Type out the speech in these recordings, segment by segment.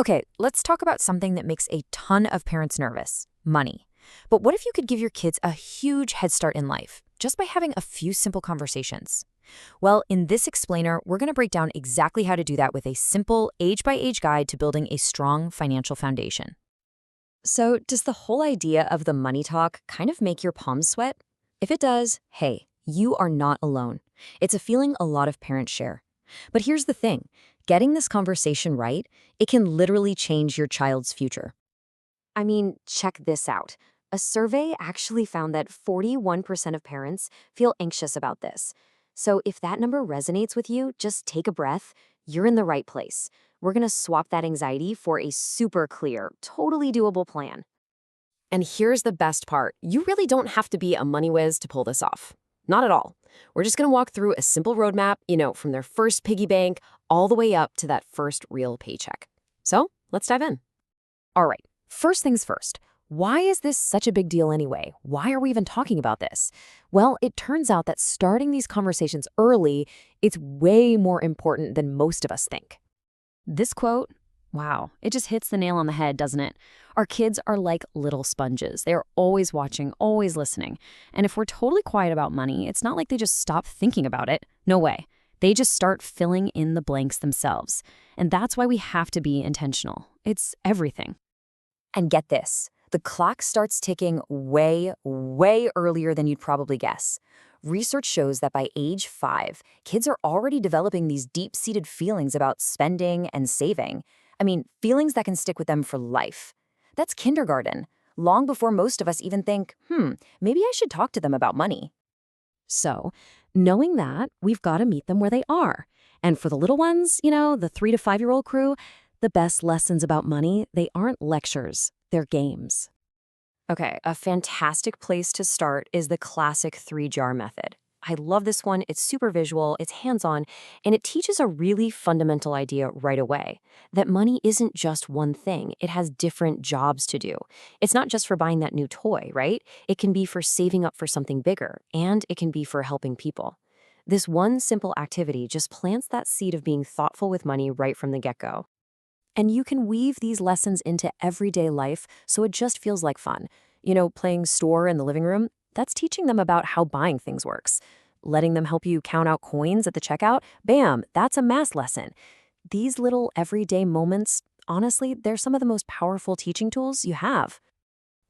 Okay, let's talk about something that makes a ton of parents nervous: money. But what if you could give your kids a huge head start in life just by having a few simple conversations? Well, in this explainer, we're going to break down exactly how to do that with a simple age-by-age guide to building a strong financial foundation. So, does the whole idea of the money talk kind of make your palms sweat? If it does, hey, you are not alone. It's a feeling a lot of parents share. But here's the thing: getting this conversation right, it can literally change your child's future. I mean, check this out. A survey actually found that 41% of parents feel anxious about this. So if that number resonates with you, just take a breath. You're in the right place. We're going to swap that anxiety for a super clear, totally doable plan. And here's the best part: you really don't have to be a money whiz to pull this off. Not at all. We're just going to walk through a simple roadmap, from their first piggy bank all the way up to that first real paycheck. So let's dive in. All right, first things first. Why is this such a big deal anyway? Why are we even talking about this? Well, it turns out that starting these conversations early, it's way more important than most of us think. This quote, wow, it just hits the nail on the head, doesn't it? Our kids are like little sponges. They're always watching, always listening. And if we're totally quiet about money, it's not like they just stop thinking about it. No way. They just start filling in the blanks themselves. And that's why we have to be intentional. It's everything. And get this: the clock starts ticking way, way earlier than you'd probably guess. Research shows that by age 5, kids are already developing these deep-seated feelings about spending and saving. I mean, feelings that can stick with them for life. That's kindergarten, long before most of us even think, maybe I should talk to them about money. So, knowing that, we've got to meet them where they are. And for the little ones, the 3 to 5-year-old crew, the best lessons about money, they aren't lectures, they're games. Okay, a fantastic place to start is the classic 3-jar method. I love this one. It's super visual, it's hands-on, and it teaches a really fundamental idea right away: that money isn't just one thing. It has different jobs to do. It's not just for buying that new toy, right? It can be for saving up for something bigger, and it can be for helping people. This one simple activity just plants that seed of being thoughtful with money right from the get-go. And you can weave these lessons into everyday life so it just feels like fun. Playing store in the living room, that's teaching them about how buying things works. Letting them help you count out coins at the checkout, bam, that's a math lesson. These little everyday moments, honestly, they're some of the most powerful teaching tools you have.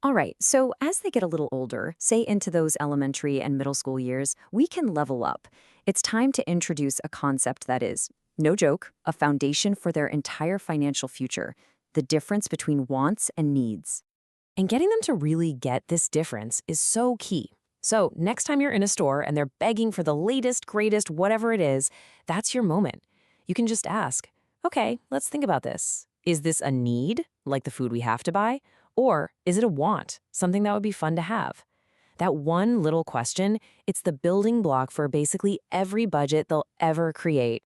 All right, so as they get a little older, say into those elementary and middle school years, we can level up. It's time to introduce a concept that is, no joke, a foundation for their entire financial future: the difference between wants and needs. And getting them to really get this difference is so key. So next time you're in a store and they're begging for the latest, greatest, whatever it is, that's your moment. You can just ask, okay, let's think about this. Is this a need, like the food we have to buy? Or is it a want, something that would be fun to have? That one little question, it's the building block for basically every budget they'll ever create.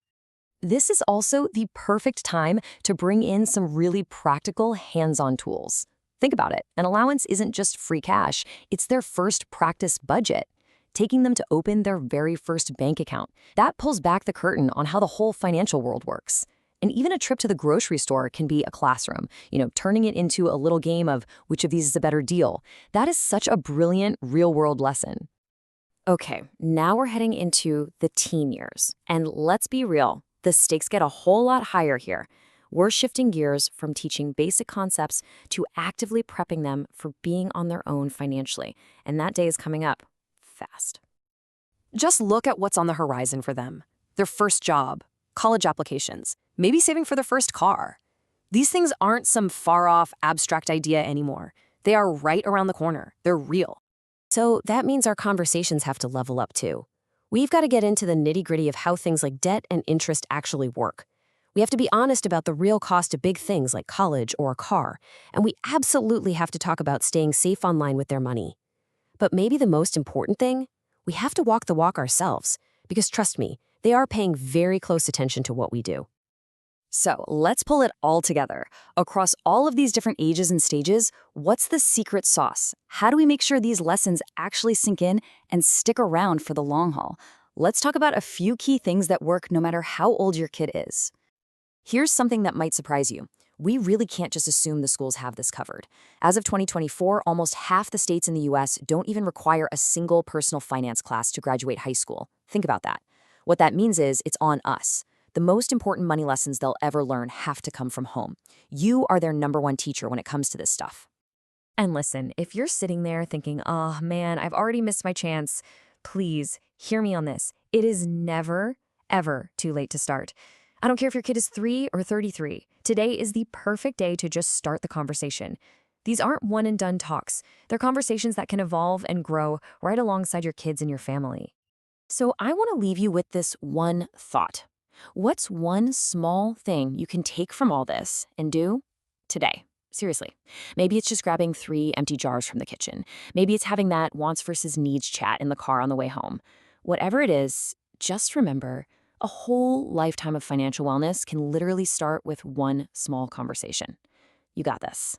This is also the perfect time to bring in some really practical hands-on tools. Think about it. An allowance isn't just free cash. It's their first practice budget. Taking them to open their very first bank account. That pulls back the curtain on how the whole financial world works. And even a trip to the grocery store can be a classroom, turning it into a little game of which of these is a better deal. That is such a brilliant real-world lesson. Okay, now we're heading into the teen years. And let's be real, the stakes get a whole lot higher here. We're shifting gears from teaching basic concepts to actively prepping them for being on their own financially. And that day is coming up fast. Just look at what's on the horizon for them: their first job, college applications, maybe saving for their first car. These things aren't some far-off, abstract idea anymore. They are right around the corner. They're real. So that means our conversations have to level up too. We've got to get into the nitty-gritty of how things like debt and interest actually work. We have to be honest about the real cost of big things like college or a car, and we absolutely have to talk about staying safe online with their money. But maybe the most important thing, we have to walk the walk ourselves, because trust me, they are paying very close attention to what we do. So let's pull it all together. Across all of these different ages and stages, what's the secret sauce? How do we make sure these lessons actually sink in and stick around for the long haul? Let's talk about a few key things that work no matter how old your kid is. Here's something that might surprise you. We really can't just assume the schools have this covered. As of 2024, almost half the states in the US don't even require a single personal finance class to graduate high school. Think about that. What that means is it's on us. The most important money lessons they'll ever learn have to come from home. You are their number one teacher when it comes to this stuff. And listen, if you're sitting there thinking, oh man, I've already missed my chance, please hear me on this. It is never, ever too late to start. I don't care if your kid is 3 or 33. Today is the perfect day to just start the conversation. These aren't one and done talks. They're conversations that can evolve and grow right alongside your kids and your family. So I want to leave you with this one thought. What's one small thing you can take from all this and do today? Seriously. Maybe it's just grabbing 3 empty jars from the kitchen. Maybe it's having that wants versus needs chat in the car on the way home. Whatever it is, just remember, a whole lifetime of financial wellness can literally start with one small conversation. You got this.